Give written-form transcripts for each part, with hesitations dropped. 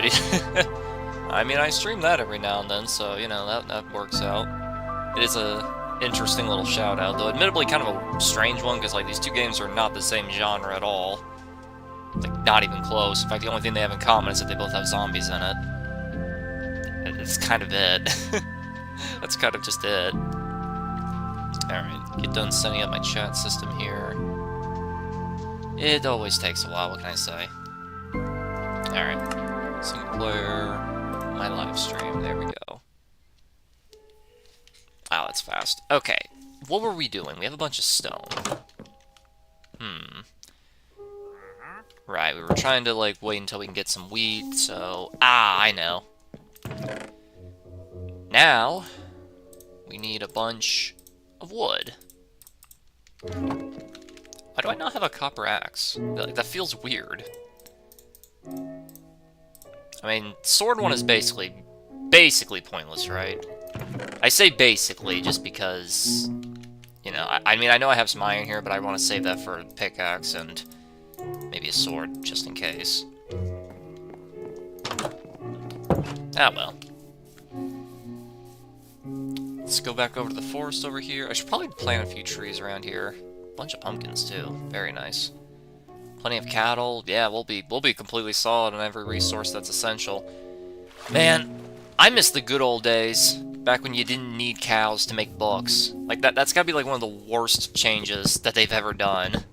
Alrighty. I mean, I stream that every now and then, so, you know, that works out. It is a interesting little shout-out, though admittedly kind of a strange one, because, like, these two games are not the same genre at all. Like, not even close. In fact, the only thing they have in common is that they both have zombies in it. It's kind of it. That's kind of just it. Alright, get done setting up my chat system here. It always takes a while, what can I say? Alright, single player, my live stream, there we go. Wow, that's fast. Okay, what were we doing? We have a bunch of stone. Right, we were trying to, like, wait until we can get some wheat, so... Ah, I know. Now, we need a bunch of wood. Why do I not have a copper axe? That feels weird. I mean, sword one is basically pointless, right? I say basically just because, you know, I mean, I know I have some iron here, but I want to save that for a pickaxe and maybe a sword, just in case. Ah, well. Let's go back over to the forest over here. I should probably plant a few trees around here. A bunch of pumpkins, too. Very nice. Plenty of cattle. Yeah, we'll be completely solid on every resource that's essential. Man, I miss the good old days. Back when you didn't need cows to make books. Like, that's gotta be, like, one of the worst changes that they've ever done.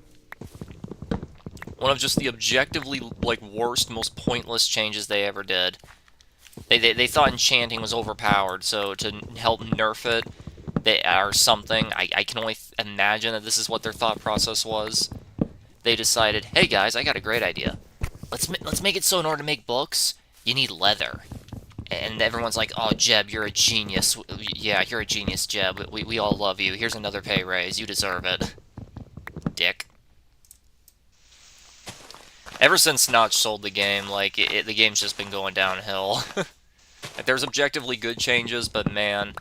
One of just the objectively, like, worst, most pointless changes they ever did. They thought enchanting was overpowered, so to help nerf it, or something, I can only imagine that this is what their thought process was. They decided, hey guys, I got a great idea. Let's make it so in order to make books, you need leather. And everyone's like, oh, Jeb, you're a genius. Yeah, you're a genius, Jeb. We all love you. Here's another pay raise. You deserve it. Dick. Ever since Notch sold the game, like, the game's just been going downhill. Like, there's objectively good changes, but man,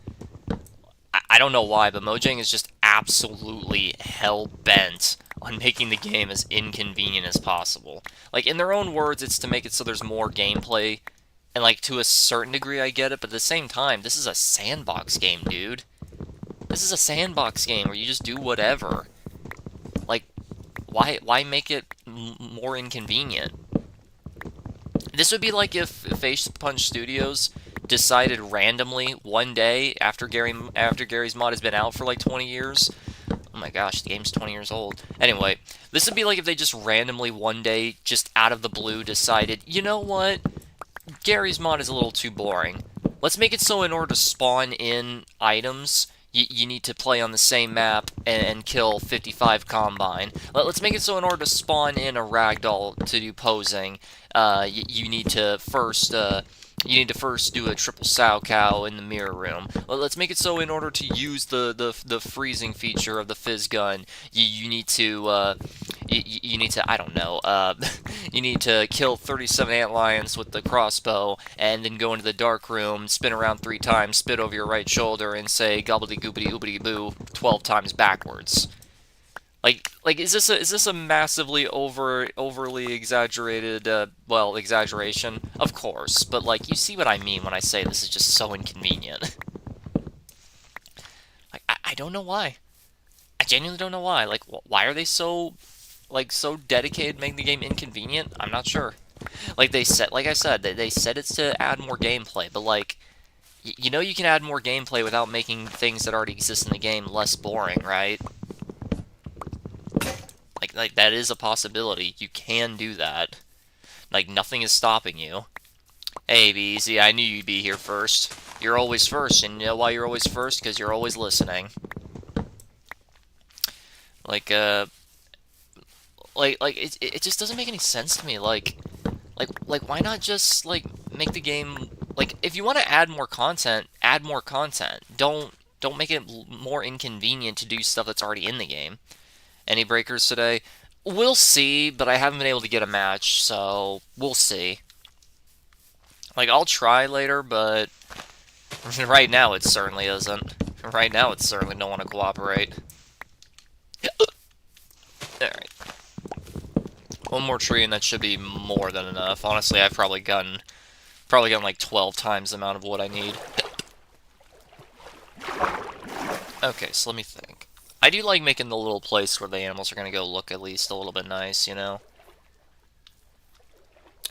I don't know why, but Mojang is just absolutely hell-bent on making the game as inconvenient as possible. Like, in their own words, it's to make it so there's more gameplay, and, like, to a certain degree I get it, but at the same time, this is a sandbox game, dude. This is a sandbox game where you just do whatever. Like, why make it more inconvenient? This would be like if Face Punch Studios decided randomly one day after Gary's mod has been out for like 20 years. Oh my gosh, the game's 20 years old. Anyway, this would be like if they just randomly one day, just out of the blue, decided, you know what? Gary's mod is a little too boring. Let's make it so in order to spawn in items, you need to play on the same map and kill 55 Combine. Let's make it so in order to spawn in a Ragdoll to do posing, you need to first do a triple sow cow in the mirror room. Let's make it so in order to use the freezing feature of the fizz gun, you need to I don't know, you need to kill 37 antlions with the crossbow, and then go into the dark room, spin around 3 times, spit over your right shoulder, and say gobbly goobity oobity boo 12 times backwards. Like, is this a massively overly exaggerated, well, exaggeration? Of course, but, like, you see what I mean when I say this is just so inconvenient. Like, I don't know why. I genuinely don't know why. Like, why are they so dedicated to making the game inconvenient? I'm not sure. Like I said, they said it's to add more gameplay, but, like, you know you can add more gameplay without making things that already exist in the game less boring, right? Like, that is a possibility. You can do that. Like, nothing is stopping you. Hey, BZ, I knew you'd be here first. You're always first, and you know why you're always first? Because you're always listening. Like, it just doesn't make any sense to me. Like, why not just, like, make the game... Like, if you want to add more content, add more content. Don't make it more inconvenient to do stuff that's already in the game. Any breakers today? We'll see, but I haven't been able to get a match, so we'll see. Like, I'll try later, but right now it certainly isn't. Right now it certainly don't want to cooperate. Alright. One more tree and that should be more than enough. Honestly, I've probably gotten Probably gotten like 12 times the amount of wood I need. Okay, so let me think. I do like making the little place where the animals are going to go look at least a little bit nice, you know?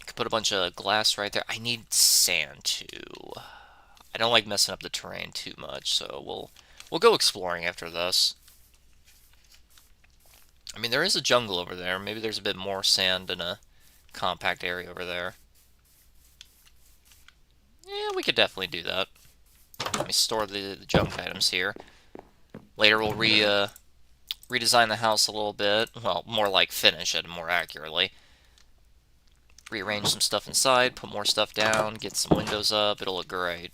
I could put a bunch of glass right there. I need sand, too. I don't like messing up the terrain too much, so we'll go exploring after this. I mean, there is a jungle over there. Maybe there's a bit more sand in a compact area over there. Yeah, we could definitely do that. Let me store the junk items here. Later we'll redesign the house a little bit. Well, more like finish it more accurately. Rearrange some stuff inside, put more stuff down, get some windows up. It'll look great.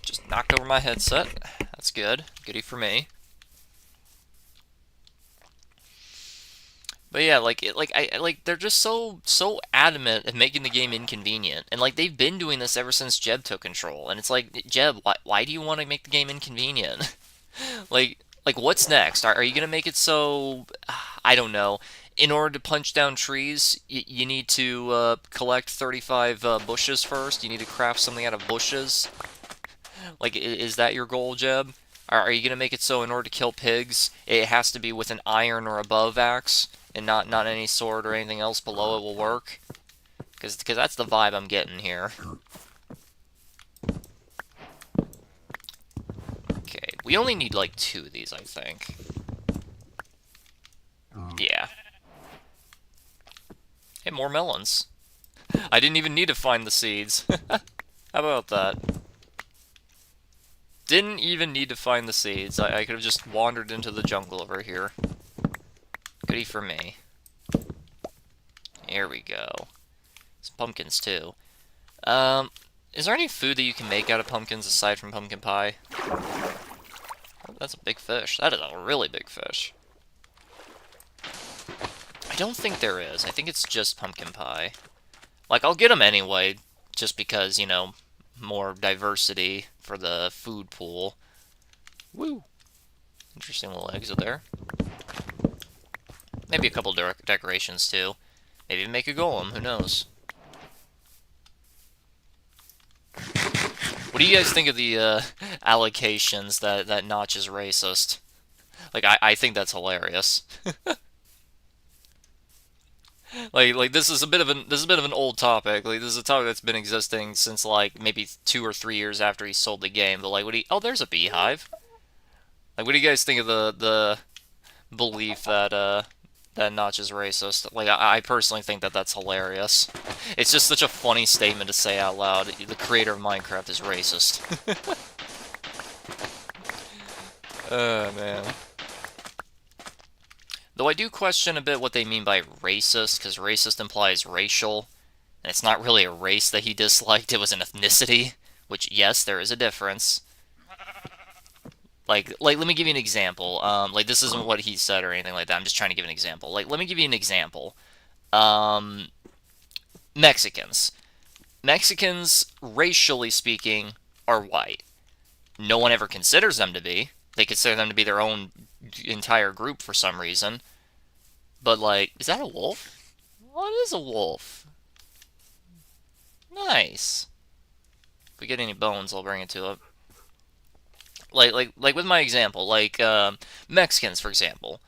Just knocked over my headset. That's good. Goodie for me. But yeah, they're just so adamant at making the game inconvenient, and like they've been doing this ever since Jeb took control. And it's like, Jeb, why do you want to make the game inconvenient? like what's next? Are you gonna make it so I don't know? In order to punch down trees, you need to collect 35 bushes first. You need to craft something out of bushes. Like, is that your goal, Jeb? Are you gonna make it so in order to kill pigs, it has to be with an iron or above axe, and not any sword or anything else below it will work? Because that's the vibe I'm getting here. Okay, we only need like 2 of these, I think. Yeah. Hey, more melons. I didn't even need to find the seeds. How about that? Didn't even need to find the seeds. I could have just wandered into the jungle over here. Goodie for me. Here we go. Some pumpkins, too. Is there any food that you can make out of pumpkins aside from pumpkin pie? Oh, that's a big fish. That is a really big fish. I don't think there is. I think it's just pumpkin pie. Like, I'll get them anyway, just because, you know, more diversity for the food pool. Woo! Interesting little exit there. Maybe a couple decorations, too. Maybe make a golem, who knows? What do you guys think of the allocations that Notch is racist? Like, I think that's hilarious. like this is a bit of an old topic. Like, this is a topic that's been existing since like maybe 2 or 3 years after he sold the game. But like, oh, there's a beehive. Like, what do you guys think of the belief that Notch is racist? Like, I personally think that that's hilarious. It's just such a funny statement to say out loud. The creator of Minecraft is racist. Oh, man. Though I do question a bit what they mean by racist, because racist implies racial, and it's not really a race that he disliked, it was an ethnicity, which, yes, there is a difference. Like, let me give you an example. Like, this isn't what he said or anything like that. I'm just trying to give an example. Like, let me give you an example. Mexicans. Mexicans, racially speaking, are white. No one ever considers them to be. They consider them to be their own entire group for some reason. But, like, is that a wolf? Well, it is a wolf. Nice. If we get any bones, I'll bring it to it. Like with my example, like Mexicans, for example.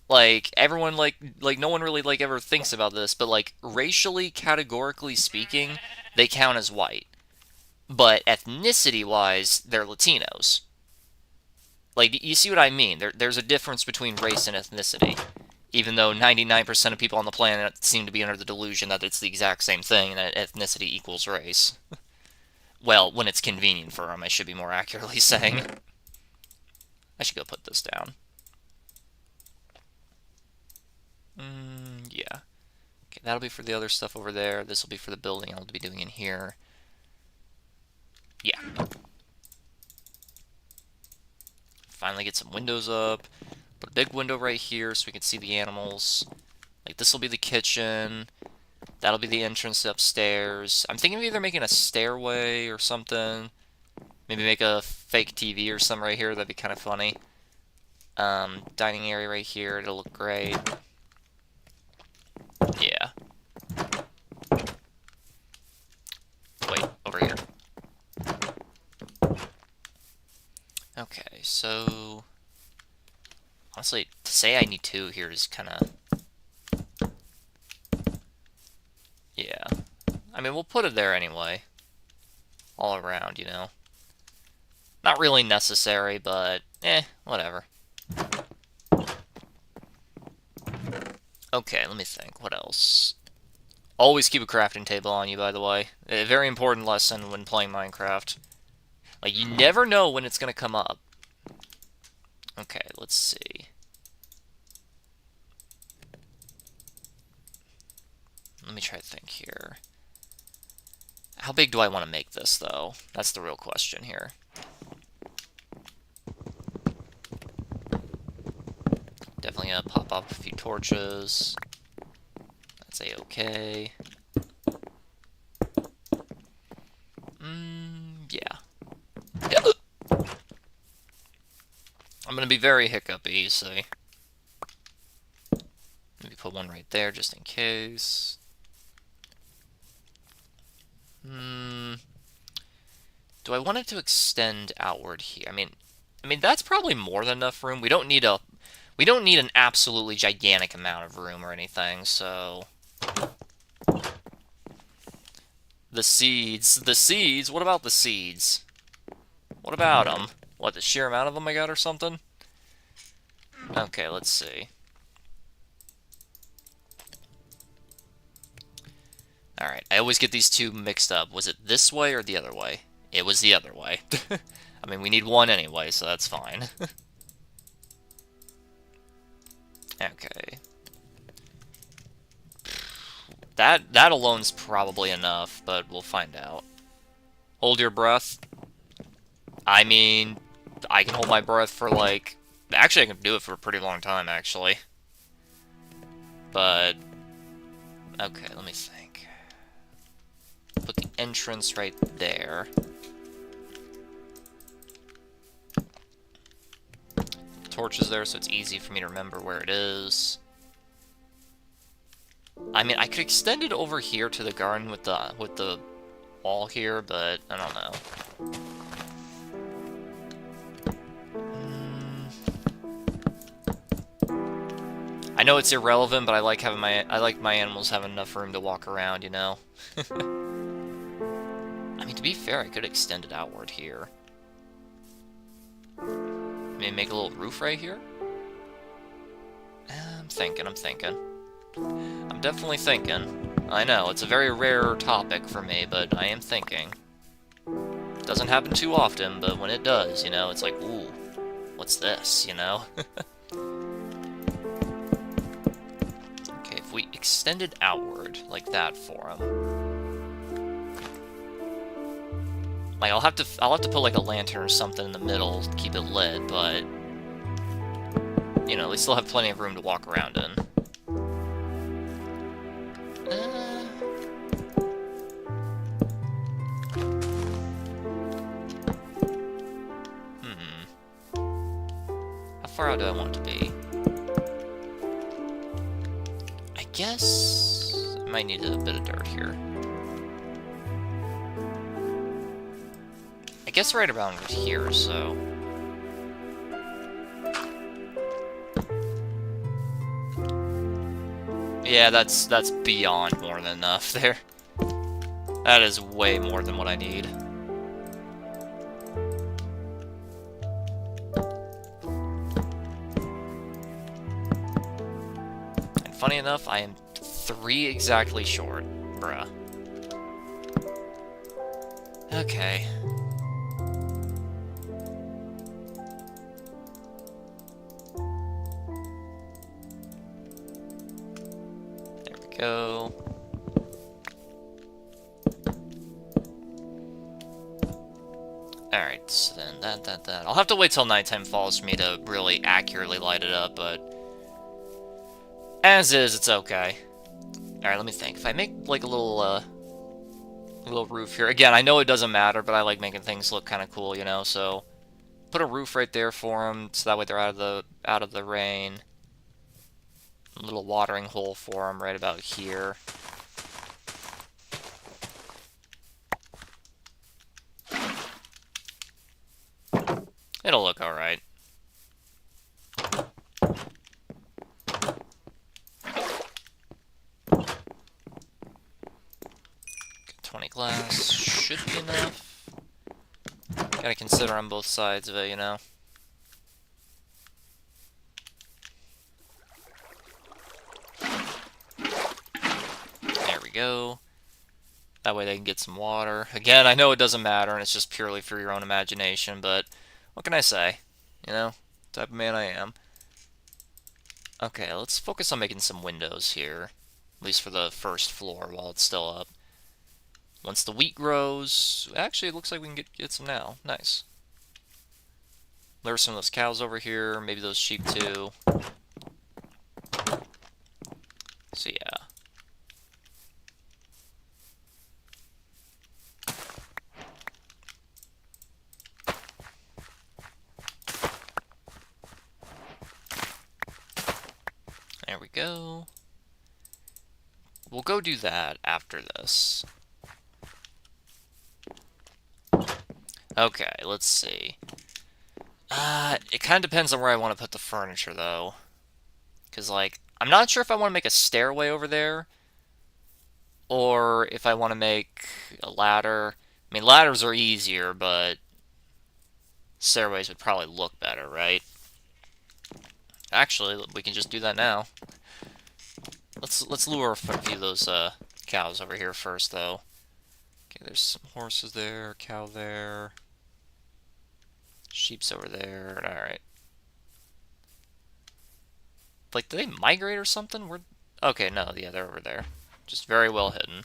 Like everyone, like no one really like ever thinks about this, but like racially, categorically speaking, they count as white. But ethnicity-wise, they're Latinos. Like, you see what I mean? There's a difference between race and ethnicity. Even though 99% of people on the planet seem to be under the delusion that it's the exact same thing, and that ethnicity equals race. Well, when it's convenient for them, I should be more accurately saying. I should go put this down. Yeah. Okay, that'll be for the other stuff over there. This will be for the building I'll be doing in here. Yeah. Finally get some windows up. Put a big window right here so we can see the animals. Like, this will be the kitchen. That'll be the entrance upstairs. I'm thinking of either making a stairway or something. Maybe make a fake TV or something right here. That'd be kind of funny. Dining area right here. It'll look great. Yeah. Okay, so... Honestly, to say I need 2 here is kind of... Yeah. I mean, we'll put it there anyway. All around, you know. Not really necessary, but... whatever. Okay, let me think. What else? Always keep a crafting table on you, by the way. A very important lesson when playing Minecraft. Like, you never know when it's going to come up. Okay, let's see. Let me try to think here. How big do I want to make this, though? That's the real question here. Definitely gonna pop up a few torches. That's a-okay. Yeah. I'm gonna be very hiccupy, so... Maybe put one right there, just in case. Do I want it to extend outward here? I mean, that's probably more than enough room. We don't need an absolutely gigantic amount of room or anything, so... The seeds, what about the seeds? What about them? What, the sheer amount of them I got or something? Okay, let's see. Alright, I always get these two mixed up. Was it this way or the other way? It was the other way. I mean, we need one anyway, so that's fine. Okay. That alone's probably enough, but we'll find out. Hold your breath. I mean, I can hold my breath for, like... Actually, I can do it for a pretty long time, actually. But... Okay, let me think. Put the entrance right there. Torches there, so it's easy for me to remember where it is. I mean, I could extend it over here to the garden with the wall here, but I don't know. I know it's irrelevant, but I like my animals having enough room to walk around, you know. I mean, to be fair, I could extend it outward here. Maybe make a little roof right here. I'm thinking. I'm definitely thinking. I know, it's a very rare topic for me, but I am thinking. Doesn't happen too often, but when it does, you know, it's like, ooh, what's this, you know? Okay, if we extend it outward, like that for him. Like, I'll have to put, like, a lantern or something in the middle to keep it lit, but... You know, we still have plenty of room to walk around in. How far out do I want it to be? I guess... I might need a bit of dirt here. I guess right around here, so... Yeah, that's beyond more than enough there. That is way more than what I need. And funny enough, I am 3 exactly short. Bruh. Okay. Go. Alright, so then that. I'll have to wait till nighttime falls for me to really accurately light it up, but... As is, it's okay. Alright, let me think. If I make, like, a little roof here... Again, I know it doesn't matter, but I like making things look kind of cool, you know, so... Put a roof right there for them, so that way they're out of the rain. A little watering hole for them right about here. It'll look alright. 20 glass should be enough. Gotta consider on both sides of it, you know. There we go. That way they can get some water. Again, I know it doesn't matter, and it's just purely for your own imagination, but what can I say? You know, type of man I am. Okay, let's focus on making some windows here. At least for the first floor while it's still up. Once the wheat grows... Actually, it looks like we can get some now. Nice. Lure some of those cows over here. Maybe those sheep too. So yeah. There we go. We'll go do that after this. Okay, let's see. It kind of depends on where I want to put the furniture, though. Because, like, I'm not sure if I want to make a stairway over there, or if I want to make a ladder. I mean, ladders are easier, but stairways would probably look better, right? Actually, we can just do that now. Let's lure a few of those cows over here first, though. Okay, there's some horses there, cow there, sheep's over there. All right. Like, did they migrate or something? Okay, no, yeah, they're over there. Just very well hidden.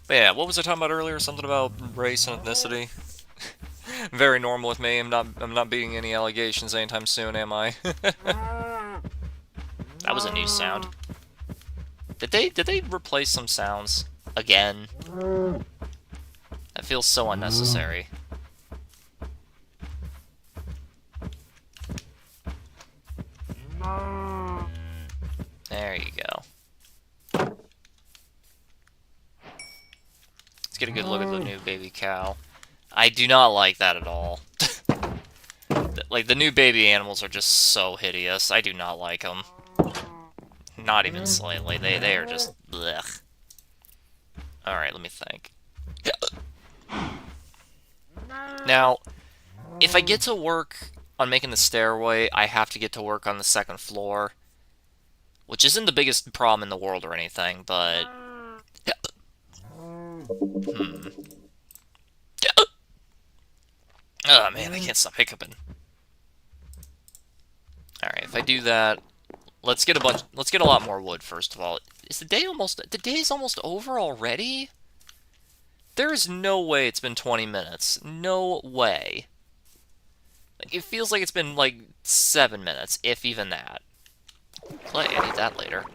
But yeah, what was I talking about earlier? Something about race and ethnicity? Very normal with me. I'm not beating any allegations anytime soon, am I? That was a new sound. Did they replace some sounds again? That feels so unnecessary. There you go. Let's get a good look at the new baby cow. I do not like that at all. Like, the new baby animals are just so hideous. I do not like them. Not even slightly. They are just blech. Alright, let me think. Now, if I get to work on making the stairway, I have to get to work on the second floor. Which isn't the biggest problem in the world or anything, but... Oh man, I can't stop hiccuping. Alright, if I do that, let's get a lot more wood first of all. Is the day's almost over already? There is no way it's been 20 minutes. No way. Like, it feels like it's been like 7 minutes, if even that. Play, I need that later.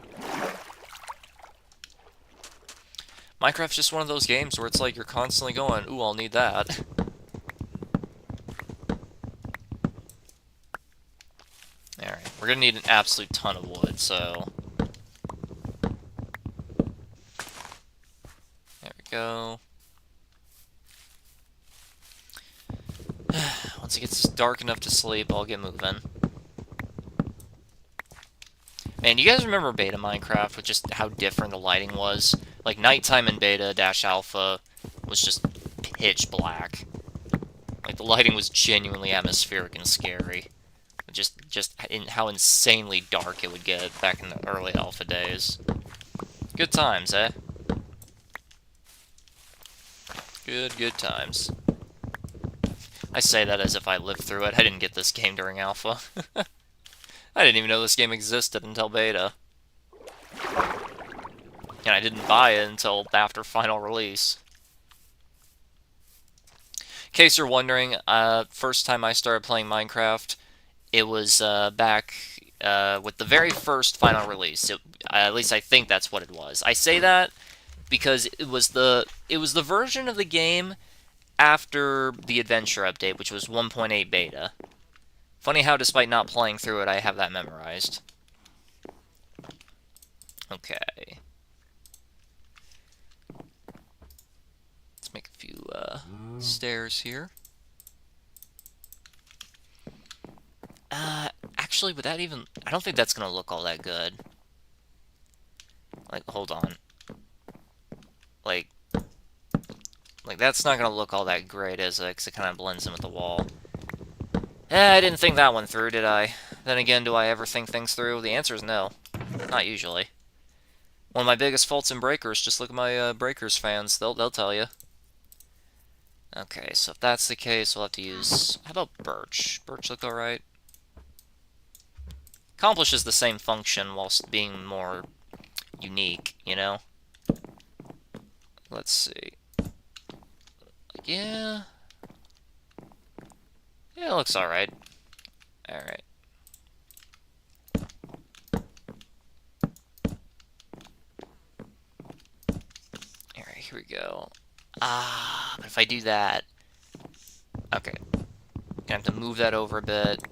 Minecraft's just one of those games where it's like you're constantly going, ooh, I'll need that. Alright, we're gonna need an absolute ton of wood, so... There we go. Once it gets dark enough to sleep, I'll get moving. Man, you guys remember beta Minecraft with just how different the lighting was? Like, nighttime in beta-alpha was just pitch black. Like, the lighting was genuinely atmospheric and scary. Just in how insanely dark it would get back in the early alpha days. Good times, eh? Good times. I say that as if I lived through it. I didn't get this game during alpha. I didn't even know this game existed until beta. And I didn't buy it until after final release. In case you're wondering, first time I started playing Minecraft, it was back with the very first final release. At least I think that's what it was. I say that because it was the version of the game after the Adventure update, which was 1.8 beta. Funny how, despite not playing through it, I have that memorized. Okay. make a few stairs here. Actually, would that even... I don't think that's gonna look all that good. Like, hold on. Like, that's not gonna look all that great, is it? Because it kind of blends in with the wall. I didn't think that one through, did I? Then again, do I ever think things through? The answer is no. Not usually. One of my biggest faults in Breakers, just look at my Breakers fans. They'll tell you. Okay, so if that's the case, we'll have to use... How about Birch? Birch look alright? Accomplishes the same function whilst being more unique, you know? Let's see. Yeah. Yeah, it looks alright. Alright. Alright, here we go. But if I do that... Okay. Gonna have to move that over a bit.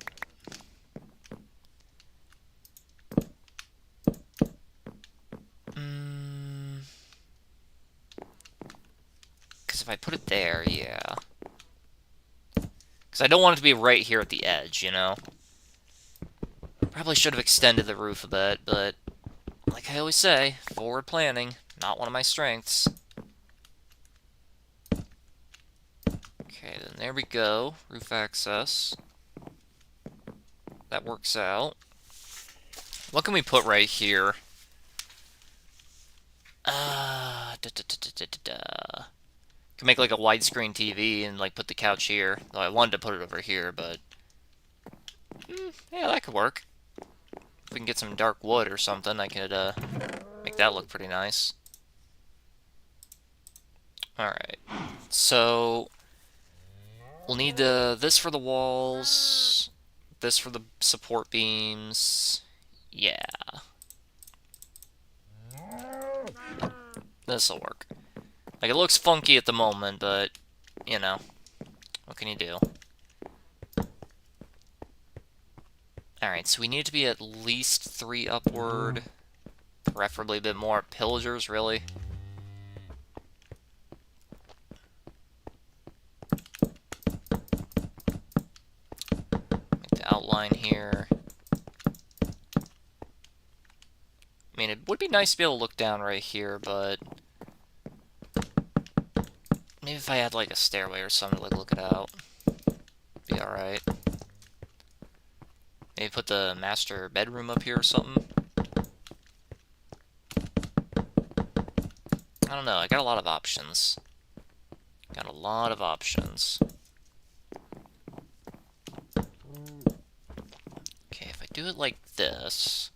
Because if I put it there, yeah. Because I don't want it to be right here at the edge, you know? Probably should have extended the roof a bit, but... Like I always say, forward planning, not one of my strengths. Okay, then there we go. Roof access. That works out. What can we put right here? Can make like a widescreen TV and like put the couch here. Though I wanted to put it over here, but... yeah, that could work. If we can get some dark wood or something, I could make that look pretty nice. Alright. So... We'll need this for the walls, this for the support beams. Yeah. This'll work. Like, it looks funky at the moment, but, you know, what can you do? Alright, so we need to be at least 3 upward, preferably a bit more. Pillagers, really? Outline here. I mean, it would be nice to be able to look down right here, but maybe if I had like a stairway or something to like look it out, be alright. Maybe put the master bedroom up here or something. I don't know, I got a lot of options. Got a lot of options. Do it like this.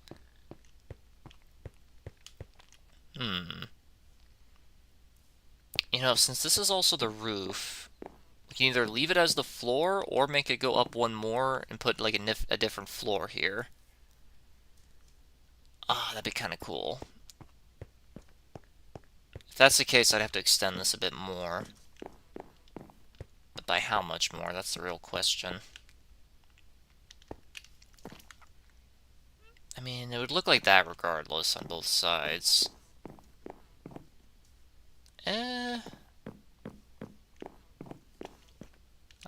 You know, since this is also the roof, we can either leave it as the floor or make it go up one more and put like a different floor here. That'd be kind of cool. If that's the case, I'd have to extend this a bit more. But by how much more? That's the real question. I mean, it would look like that regardless on both sides. I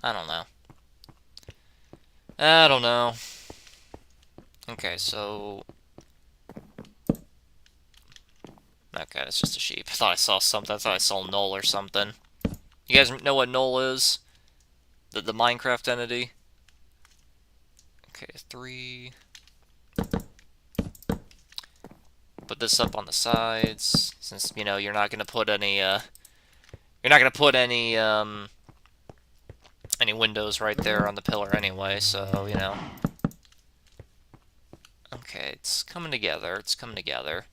don't know. I don't know. Okay, so... Okay, it's just a sheep. I thought I saw something. I thought I saw Null or something. You guys know what Null is? The Minecraft entity? Okay, 3... Put this up on the sides, since, you know, you're not gonna put any, any windows right there on the pillar anyway, so, you know. Okay, it's coming together, it's coming together.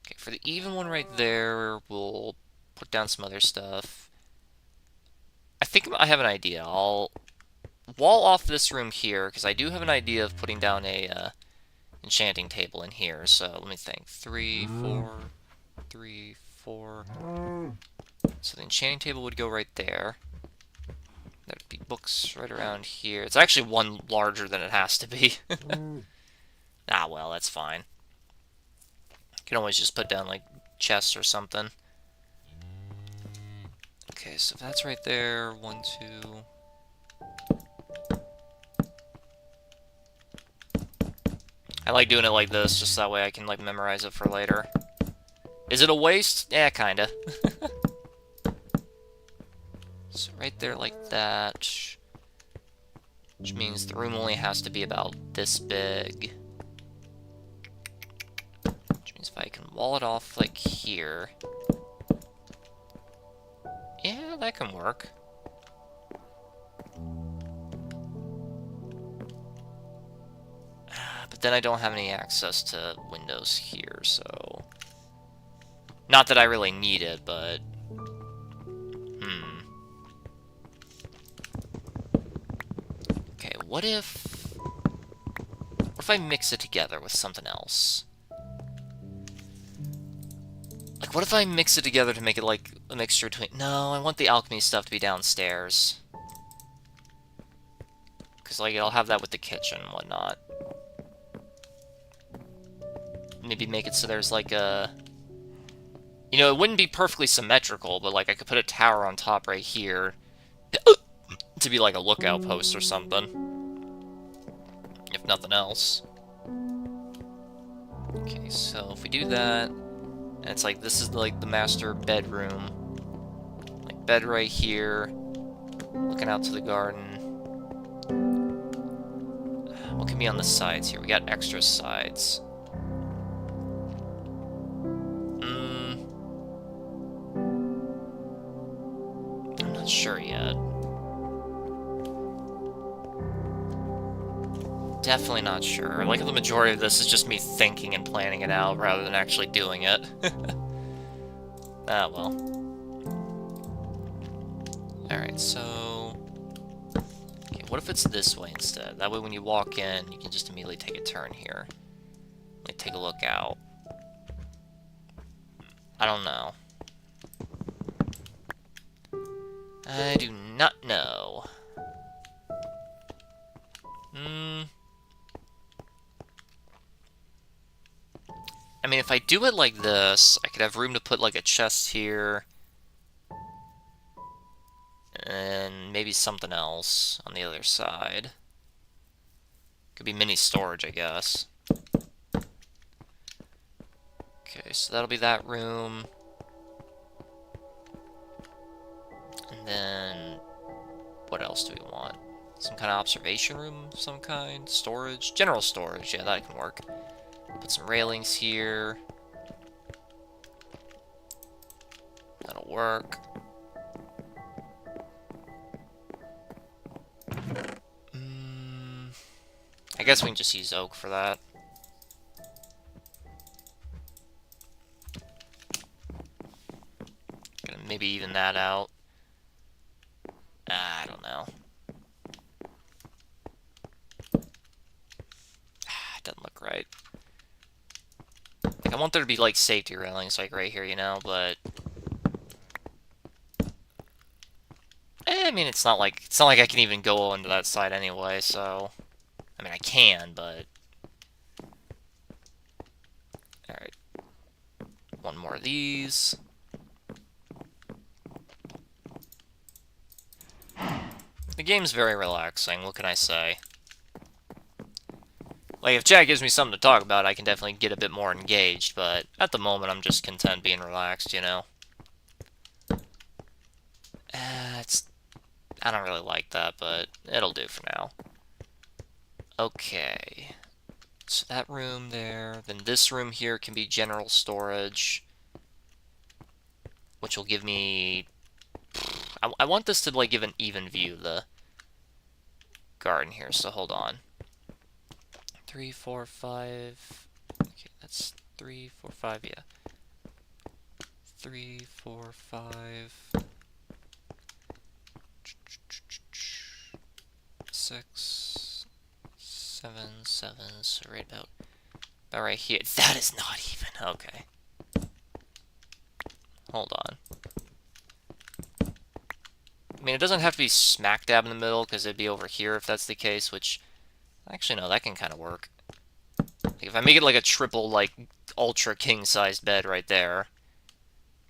Okay, for the even one right there, we'll put down some other stuff. I think I have an idea. I'll wall off this room here, because I do have an idea of putting down a, enchanting table in here, so let me think. 3, 4, 3, 4. So the enchanting table would go right there. There'd be books right around here. It's actually one larger than it has to be. Well, that's fine. You can always just put down, like, chests or something. Okay, so if that's right there, 1, 2. I like doing it like this, just that way I can, like, memorize it for later. Is it a waste? Yeah, kinda. So right there like that. Which means the room only has to be about this big. Which means if I can wall it off, like, here. Yeah, that can work. But then I don't have any access to windows here, so... Not that I really need it, but... Okay, what if... What if I mix it together with something else? Like, what if I mix it together to make it, like, a mixture between... No, I want the alchemy stuff to be downstairs. Because, like, I'll have that with the kitchen and whatnot. Maybe make it so there's, like, a... You know, it wouldn't be perfectly symmetrical, but, like, I could put a tower on top right here to be, like, a lookout post or something. If nothing else. Okay, so if we do that... And it's like, this is, like, the master bedroom. Like, bed right here. Looking out to the garden. What can be on the sides here? We got extra sides. I'm not sure yet. Definitely not sure. Like, the majority of this is just me thinking and planning it out rather than actually doing it. Ah, well. Alright, so... Okay, what if it's this way instead? That way when you walk in, you can just immediately take a turn here. Like, take a look out. I don't know. I do not know. I mean, if I do it like this, I could have room to put, like, a chest here. And maybe something else on the other side. Could be mini storage, I guess. Okay, so that'll be that room. And then... What else do we want? Some kind of observation room of some kind? Storage? General storage, yeah, that can work. Put some railings here. That'll work. I guess we can just use oak for that. Gonna maybe even that out. I don't know. It doesn't look right. Like, I want there to be, like, safety railings, like, right here, you know, but... I mean, it's not like I can even go onto that side anyway, so... I mean, I can, but... Alright. One more of these. The game's very relaxing, what can I say? Like, if chat gives me something to talk about, I can definitely get a bit more engaged, but at the moment, I'm just content being relaxed, you know? I don't really like that, but it'll do for now. Okay. So that room there, then this room here can be general storage, which will give me... I want this to, like, give an even view of the garden here, so hold on. 3, 4, 5... Okay, that's 3, 4, 5, yeah. 3, 4, 5... 6, 7, 7, so right about right here. That is not even, okay. Hold on. I mean, it doesn't have to be smack dab in the middle, because it'd be over here if that's the case, which... Actually, no, that can kind of work. Like, if I make it like a triple, like, ultra king-sized bed right there,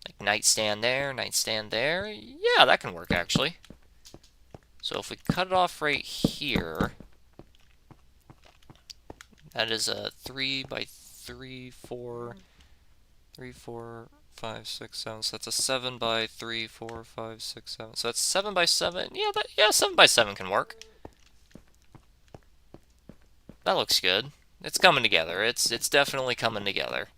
Like nightstand there, nightstand there. Yeah, that can work actually. So if we cut it off right here, that is a 3 by 3, 4, 3, 4, 5, 6, 7. So that's a 7 by 3, 4, 5, 6, 7. So that's 7 by 7. Yeah, 7 by 7 can work. That looks good. It's coming together. It's definitely coming together.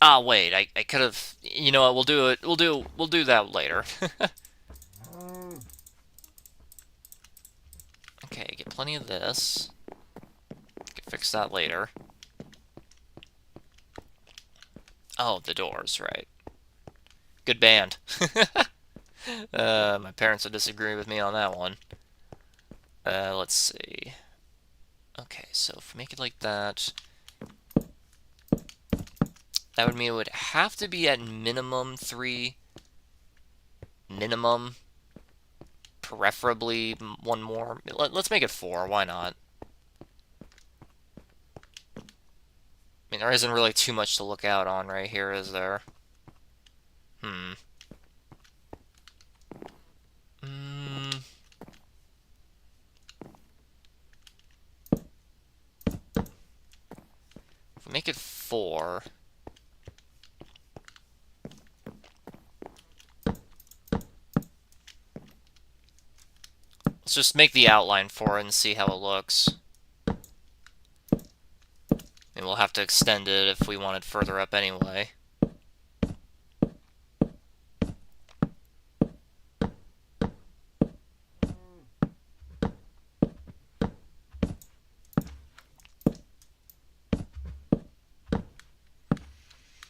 Ah, wait. I could have. You know what? We'll do it. We'll do that later. Okay, get plenty of this. Can fix that later. Oh, the doors, right. Good band. My parents would disagree with me on that one. Let's see. Okay, so if we make it like that, that would mean it would have to be at minimum 3. Minimum. Preferably one more. Let's make it 4. Why not? I mean, there isn't really too much to look out on right here, is there? Hmm. If we make it 4... Let's just make the outline for it and see how it looks. And we'll have to extend it if we want it further up anyway.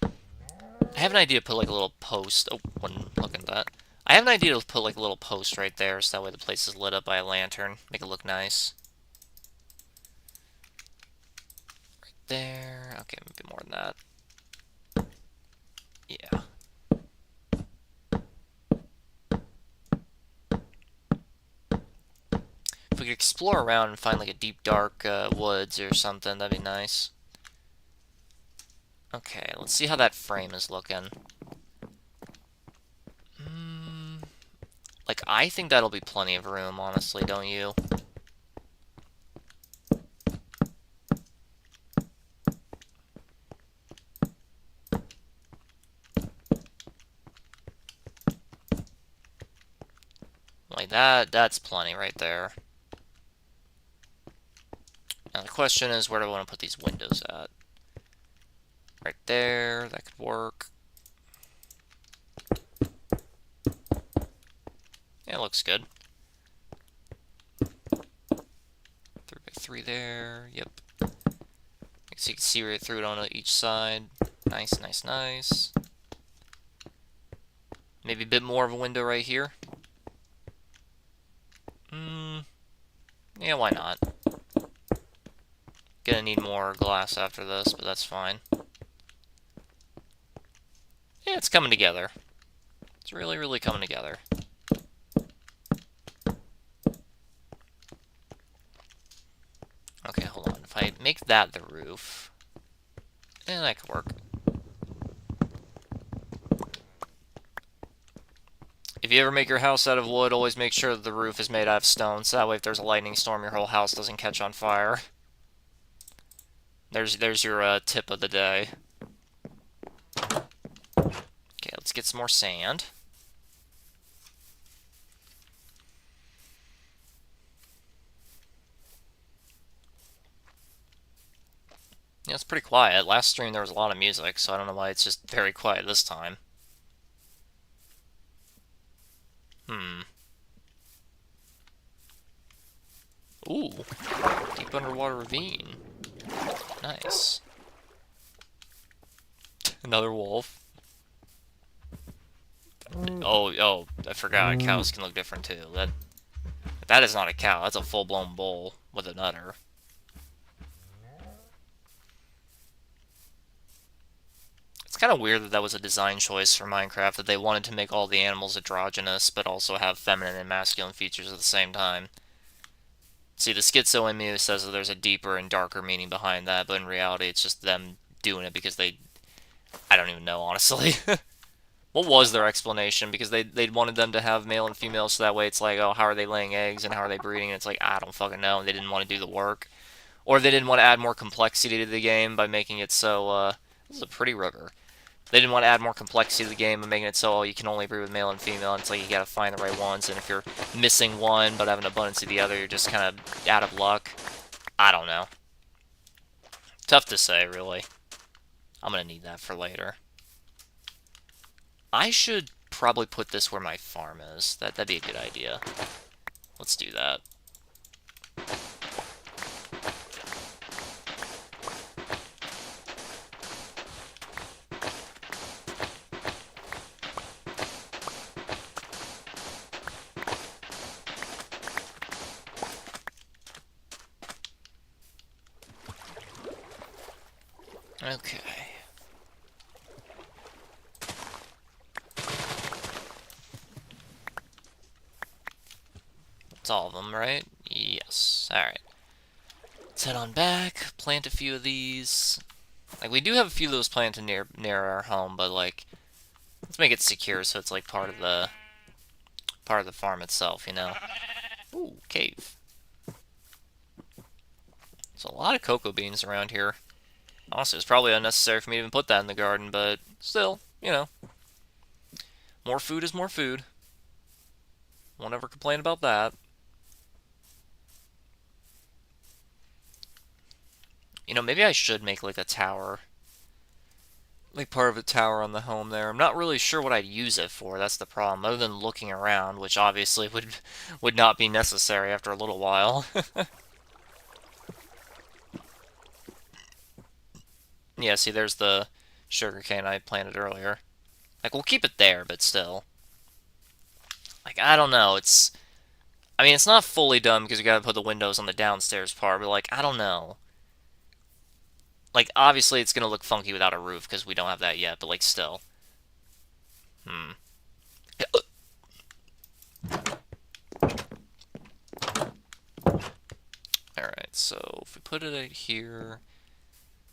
I have an idea to put like a little post. Oh, wouldn't look at that. I have an idea to put like a little post right there so that way the place is lit up by a lantern. Make it look nice. Right there. Okay, maybe more than that. Yeah. If we could explore around and find like a deep dark woods or something, that'd be nice. Okay, let's see how that frame is looking. Like, I think that'll be plenty of room, honestly, don't you? Like that's plenty right there. Now the question is, where do I want to put these windows at? Right there, that could work. Yeah, it looks good. 3 by 3 there, yep. So you can see right through it on each side. Nice, nice, nice. Maybe a bit more of a window right here. Yeah, why not? Gonna need more glass after this, but that's fine. Yeah, it's coming together. It's really, really coming together. Okay, hold on. If I make that the roof, that could work. If you ever make your house out of wood, always make sure that the roof is made out of stone, so that way if there's a lightning storm, your whole house doesn't catch on fire. There's your tip of the day. Okay, let's get some more sand. Yeah, it's pretty quiet. Last stream there was a lot of music, so I don't know why it's just very quiet this time. Ooh, deep underwater ravine. Nice. Another wolf. Oh, I forgot. Cows can look different too. That is not a cow. That's a full-blown bull with an udder. It's kind of weird that that was a design choice for Minecraft, that they wanted to make all the animals androgynous, but also have feminine and masculine features at the same time. See, the schizo in me says that there's a deeper and darker meaning behind that, but in reality, it's just them doing it because they... I don't even know, honestly. What was their explanation? Because they wanted them to have male and female, so that way it's like, oh, how are they laying eggs and how are they breeding? And it's like, I don't fucking know. And they didn't want to do the work. Or they didn't want to add more complexity to the game by making it so, this is a pretty river. They didn't want to add more complexity to the game by making it so, oh, you can only breed with male and female. And it's like, you gotta find the right ones. And if you're missing one but have an abundance of the other, you're just kind of out of luck. I don't know. Tough to say, really. I'm gonna need that for later. I should probably put this where my farm is. That'd be a good idea. Let's do that. Okay. That's all of them, right? Yes. Alright. Let's head on back, plant a few of these. Like, we do have a few of those planted near our home, but, like, let's make it secure so it's, like, part of the farm itself, you know? Ooh, cave. There's a lot of cocoa beans around here. Honestly, it's probably unnecessary for me to even put that in the garden, but still, you know. More food is more food. Won't ever complain about that. You know, maybe I should make, like, a tower. Like, part of a tower on the home there. I'm not really sure what I'd use it for, that's the problem. Other than looking around, which obviously would not be necessary after a little while. Yeah, see, there's the sugarcane I planted earlier. Like, we'll keep it there, but still. Like, I don't know, it's... I mean, it's not fully done because you gotta put the windows on the downstairs part, but, like, I don't know. Like, obviously it's gonna look funky without a roof because we don't have that yet, but, like, still. Alright, so if we put it right here,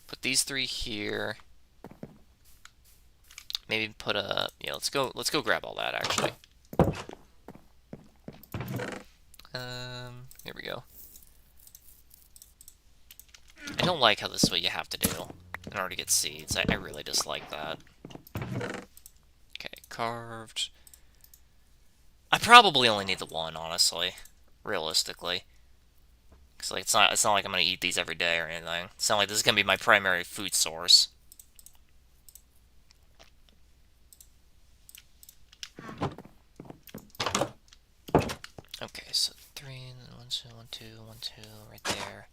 put these three here, maybe put a... Yeah, let's go grab all that, actually. Here we go. I don't like how this is what you have to do in order to get seeds. I really dislike that. Okay, carved. I probably only need the one, honestly. Realistically. Because, like, it's not like I'm gonna eat these every day or anything. It's not like this is gonna be my primary food source. Okay, so 3, and then 1, 2, 1, 2, 1, 2, right there.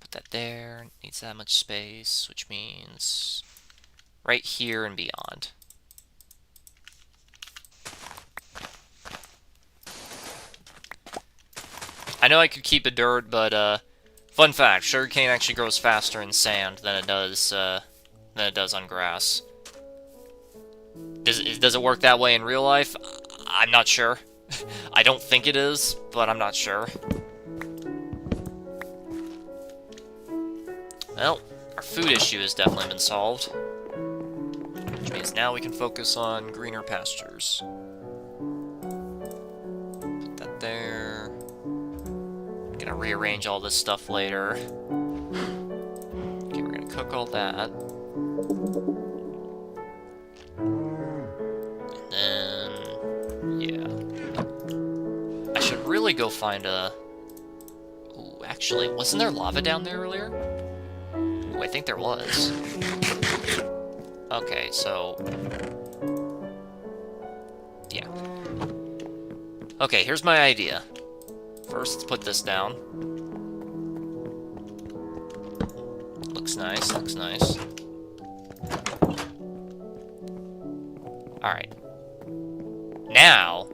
Put that there. Needs that much space, which means right here and beyond. I know I could keep it dirt, but fun fact: sugarcane actually grows faster in sand than it does on grass. Does it work that way in real life? I'm not sure. I don't think it is, but I'm not sure. Well, our food issue has definitely been solved. Which means now we can focus on greener pastures. Put that there. I'm gonna rearrange all this stuff later. Okay, we're gonna cook all that. And then... yeah. I should really go find a... Ooh, actually, wasn't there lava down there earlier? Ooh, I think there was. Okay, so... yeah. Okay, here's my idea. First, let's put this down. Looks nice, looks nice. Alright. Now...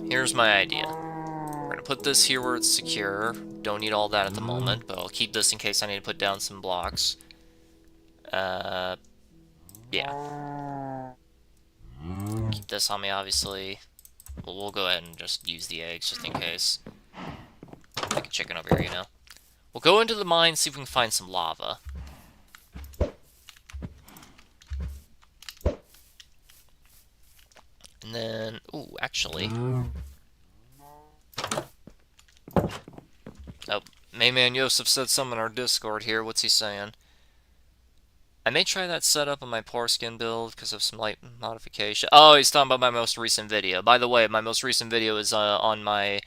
here's my idea. We're gonna put this here where it's secure. Don't need all that at the moment, but I'll keep this in case I need to put down some blocks. Yeah. Keep this on me, obviously. Well, we'll go ahead and just use the eggs just in case. Like a chicken over here, you know. We'll go into the mine, see if we can find some lava. And then, ooh, actually. Oh, Mayman Yosef said something in our Discord here. What's he saying? I may try that setup on my Porskin build because of some light modification. Oh, he's talking about my most recent video. By the way, my most recent video is on my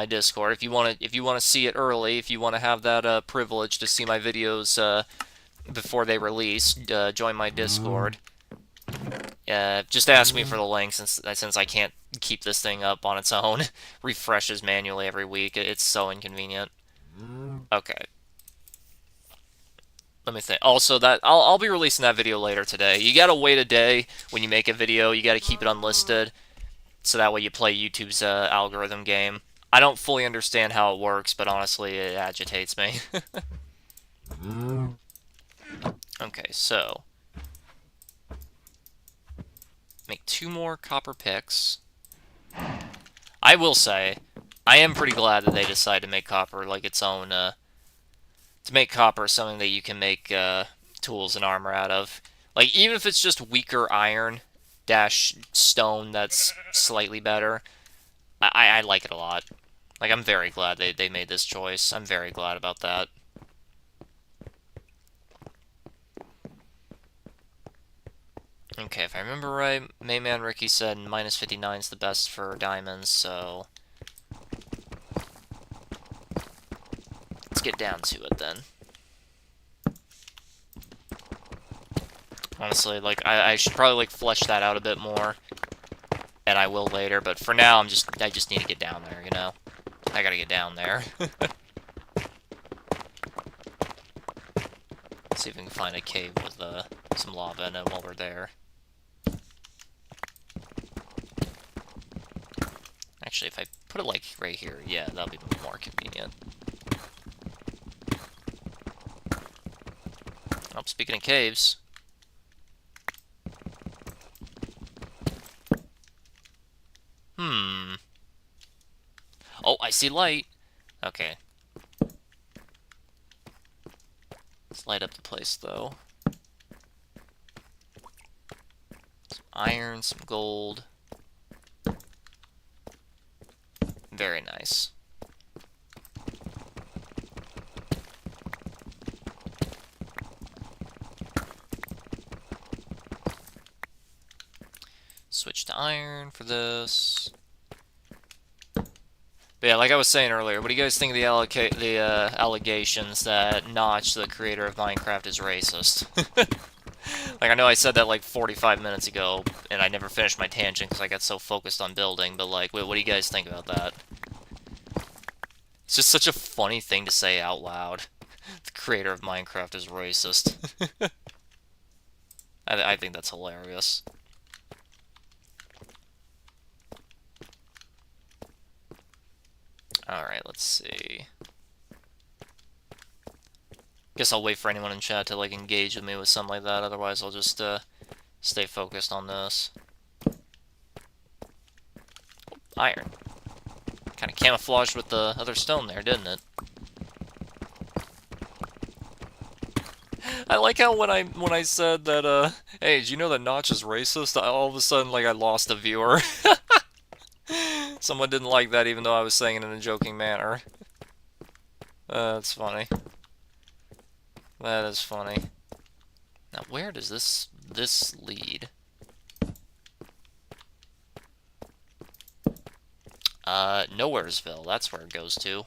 Discord. If you want to see it early, if you want to have that privilege to see my videos before they release, join my Discord. Just ask me for the link since I can't keep this thing up on its own. Refreshes manually every week. It's so inconvenient. Okay. Let me think. Also, that I'll be releasing that video later today. You gotta wait a day when you make a video. You gotta keep it unlisted, so that way you play YouTube's algorithm game. I don't fully understand how it works, but honestly, it agitates me. Okay, so make 2 more copper picks. I will say, I am pretty glad that they decided to make copper like its own. To make copper something that you can make tools and armor out of. Like, even if it's just weaker iron dash stone that's slightly better, I like it a lot. Like, I'm very glad they made this choice. I'm very glad about that. Okay, if I remember right, Mayman Ricky said minus 59 is the best for diamonds, so let's get down to it then. Honestly, like, I should probably, like, flesh that out a bit more, and I will later, but for now, I just need to get down there, you know? I gotta get down there. See if we can find a cave with some lava in it while we're there. Actually, if I put it, like, right here, yeah, that'll be more convenient. Oh, speaking of caves... Oh, I see light! Okay. Let's light up the place, though. Some iron, some gold. Very nice. Switch to iron for this. But yeah, like I was saying earlier, what do you guys think of the allegations that Notch, the creator of Minecraft, is racist? Like, I know I said that like 45 minutes ago, and I never finished my tangent because I got so focused on building, but like, what do you guys think about that? It's just such a funny thing to say out loud. The creator of Minecraft is racist. I think that's hilarious. Alright, let's see. Guess I'll wait for anyone in chat to, like, engage with me with something like that, otherwise I'll just, stay focused on this. Iron. Kind of camouflaged with the other stone there, didn't it? I like how when I said that, hey, did you know that Notch is racist? All of a sudden, like, I lost a viewer. Someone didn't like that even though I was saying it in a joking manner. That's funny. That is funny. Now, where does this lead? Nowheresville. That's where it goes to.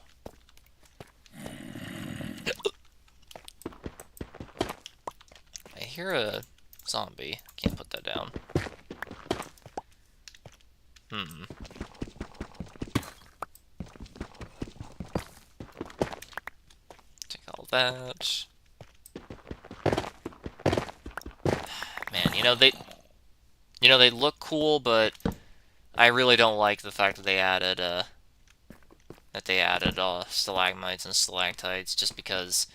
I hear a zombie. Can't put that down. Take all that. Man, they look cool, but I really don't like the fact that they added stalagmites and stalactites just because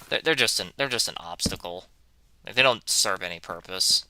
they're just an obstacle. Like, they don't serve any purpose.